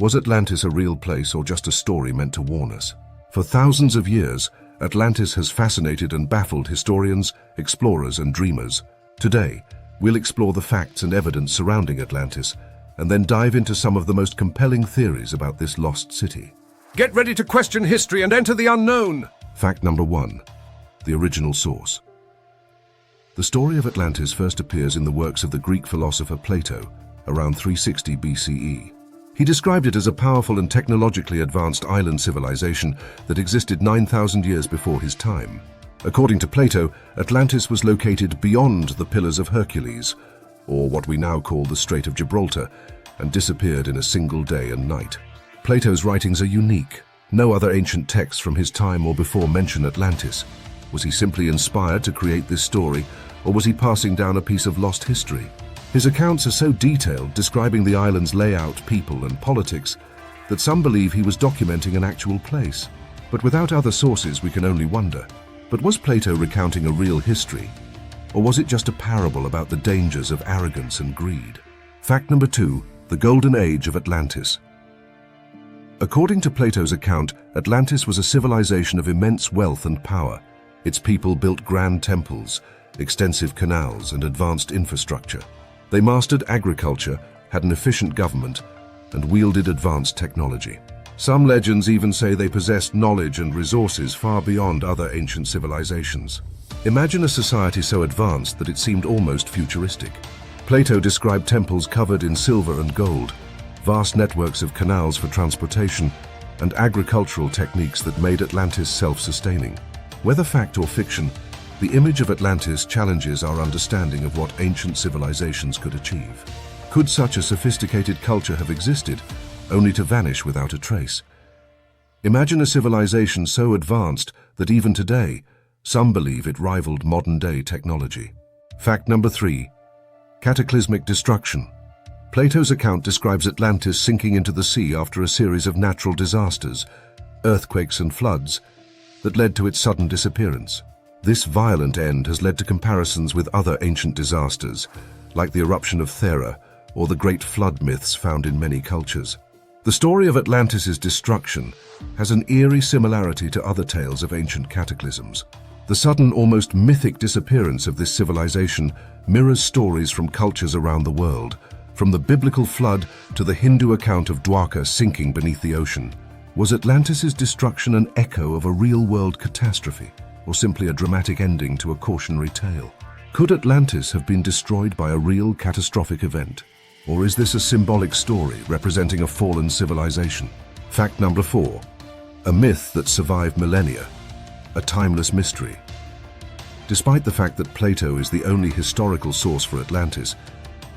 Was Atlantis a real place or just a story meant to warn us? For thousands of years, Atlantis has fascinated and baffled historians, explorers, and dreamers. Today, we'll explore the facts and evidence surrounding Atlantis, and then dive into some of the most compelling theories about this lost city. Get ready to question history and enter the unknown! Fact number 1. The original source. The story of Atlantis first appears in the works of the Greek philosopher Plato, around 360 BCE. He described it as a powerful and technologically advanced island civilization that existed 9,000 years before his time. According to Plato, Atlantis was located beyond the Pillars of Hercules, or what we now call the Strait of Gibraltar, and disappeared in a single day and night. Plato's writings are unique. No other ancient texts from his time or before mention Atlantis. Was he simply inspired to create this story, or was he passing down a piece of lost history? His accounts are so detailed, describing the island's layout, people, and politics, that some believe he was documenting an actual place. But without other sources, we can only wonder. But was Plato recounting a real history? Or was it just a parable about the dangers of arrogance and greed? Fact number 2. The Golden Age of Atlantis. According to Plato's account, Atlantis was a civilization of immense wealth and power. Its people built grand temples, extensive canals, and advanced infrastructure. They mastered agriculture, had an efficient government, and wielded advanced technology. Some legends even say they possessed knowledge and resources far beyond other ancient civilizations. Imagine a society so advanced that it seemed almost futuristic. Plato described temples covered in silver and gold, vast networks of canals for transportation, and agricultural techniques that made Atlantis self-sustaining. Whether fact or fiction, the image of Atlantis challenges our understanding of what ancient civilizations could achieve. Could such a sophisticated culture have existed, only to vanish without a trace? Imagine a civilization so advanced that even today, some believe it rivaled modern-day technology. Fact number 3. Cataclysmic destruction. Plato's account describes Atlantis sinking into the sea after a series of natural disasters, earthquakes and floods, that led to its sudden disappearance. This violent end has led to comparisons with other ancient disasters, like the eruption of Thera or the great flood myths found in many cultures. The story of Atlantis's destruction has an eerie similarity to other tales of ancient cataclysms. The sudden, almost mythic disappearance of this civilization mirrors stories from cultures around the world, from the biblical flood to the Hindu account of Dwarka sinking beneath the ocean. Was Atlantis's destruction an echo of a real-world catastrophe, or simply a dramatic ending to a cautionary tale? Could Atlantis have been destroyed by a real catastrophic event? Or is this a symbolic story representing a fallen civilization? Fact number 4. A myth that survived millennia. A timeless mystery. Despite the fact that Plato is the only historical source for Atlantis,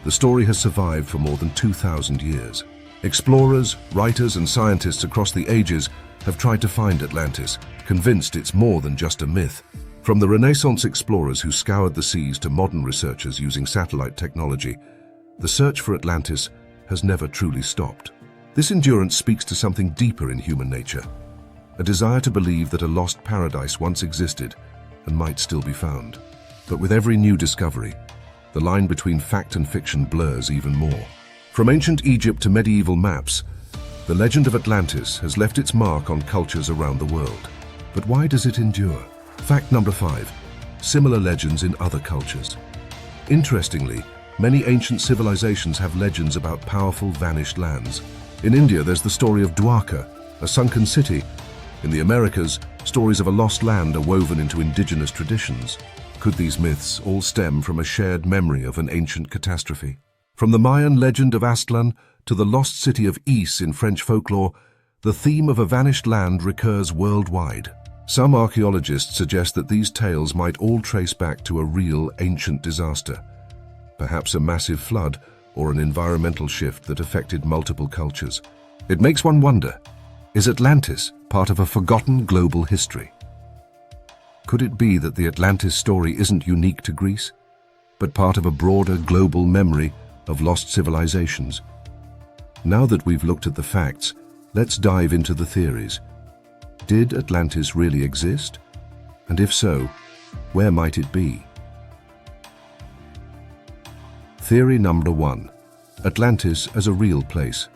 the story has survived for more than 2,000 years. Explorers, writers, and scientists across the ages have tried to find Atlantis, convinced it's more than just a myth. From the Renaissance explorers who scoured the seas to modern researchers using satellite technology, the search for Atlantis has never truly stopped. This endurance speaks to something deeper in human nature, a desire to believe that a lost paradise once existed and might still be found. But with every new discovery, the line between fact and fiction blurs even more. From ancient Egypt to medieval maps, the legend of Atlantis has left its mark on cultures around the world. But why does it endure? Fact number 5. Similar legends in other cultures. Interestingly, many ancient civilizations have legends about powerful vanished lands. In India, there's the story of Dwarka, a sunken city. In the Americas, stories of a lost land are woven into indigenous traditions. Could these myths all stem from a shared memory of an ancient catastrophe? From the Mayan legend of Aztlan to the lost city of Is in French folklore, the theme of a vanished land recurs worldwide. Some archaeologists suggest that these tales might all trace back to a real ancient disaster, perhaps a massive flood or an environmental shift that affected multiple cultures. It makes one wonder, is Atlantis part of a forgotten global history? Could it be that the Atlantis story isn't unique to Greece, but part of a broader global memory of lost civilizations? Now that we've looked at the facts, let's dive into the theories. Did Atlantis really exist? And if so, where might it be? Theory number 1. Atlantis as a real place.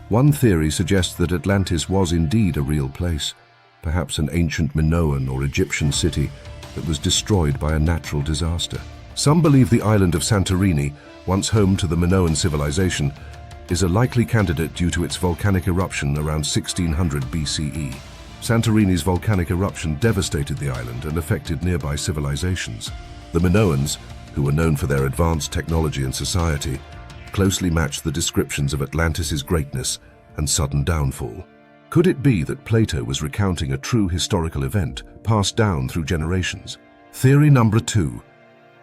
One theory suggests that Atlantis was indeed a real place, perhaps an ancient Minoan or Egyptian city that was destroyed by a natural disaster. Some believe the island of Santorini, once home to the Minoan civilization, is a likely candidate due to its volcanic eruption around 1600 BCE. Santorini's volcanic eruption devastated the island and affected nearby civilizations. The Minoans, who were known for their advanced technology and society, closely matched the descriptions of Atlantis's greatness and sudden downfall. Could it be that Plato was recounting a true historical event passed down through generations? Theory number 2.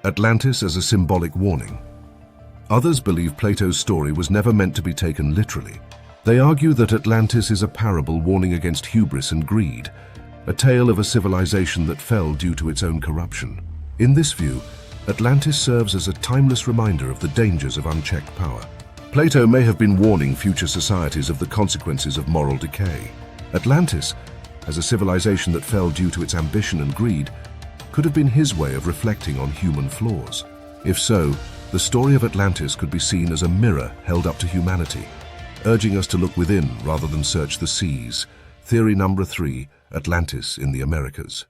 Atlantis as a symbolic warning. Others believe Plato's story was never meant to be taken literally. They argue that Atlantis is a parable warning against hubris and greed, a tale of a civilization that fell due to its own corruption. In this view, Atlantis serves as a timeless reminder of the dangers of unchecked power. Plato may have been warning future societies of the consequences of moral decay. Atlantis, as a civilization that fell due to its ambition and greed, could have been his way of reflecting on human flaws. If so, the story of Atlantis could be seen as a mirror held up to humanity, urging us to look within rather than search the seas. Theory number 3, Atlantis in the Americas.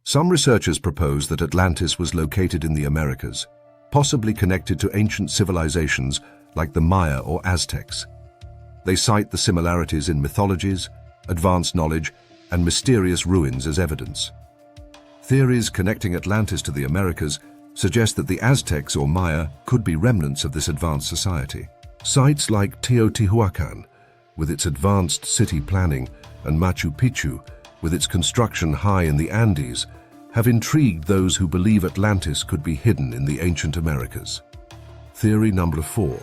Some researchers propose that Atlantis was located in the Americas, possibly connected to ancient civilizations like the Maya or Aztecs. They cite the similarities in mythologies, advanced knowledge, and mysterious ruins as evidence. Theories connecting Atlantis to the Americas suggest that the Aztecs or Maya could be remnants of this advanced society. Sites like Teotihuacan, with its advanced city planning, and Machu Picchu, with its construction high in the Andes, have intrigued those who believe Atlantis could be hidden in the ancient Americas. Theory number 4.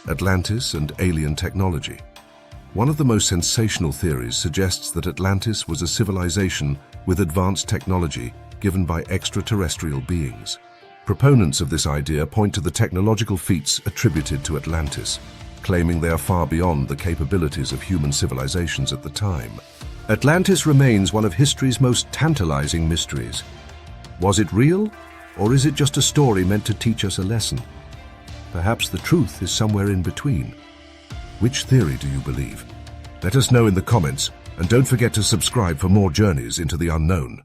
Atlantis and alien technology. One of the most sensational theories suggests that Atlantis was a civilization with advanced technology given by extraterrestrial beings. Proponents of this idea point to the technological feats attributed to Atlantis, claiming they are far beyond the capabilities of human civilizations at the time. Atlantis remains one of history's most tantalizing mysteries. Was it real, or is it just a story meant to teach us a lesson? Perhaps the truth is somewhere in between. Which theory do you believe? Let us know in the comments, and don't forget to subscribe for more journeys into the unknown.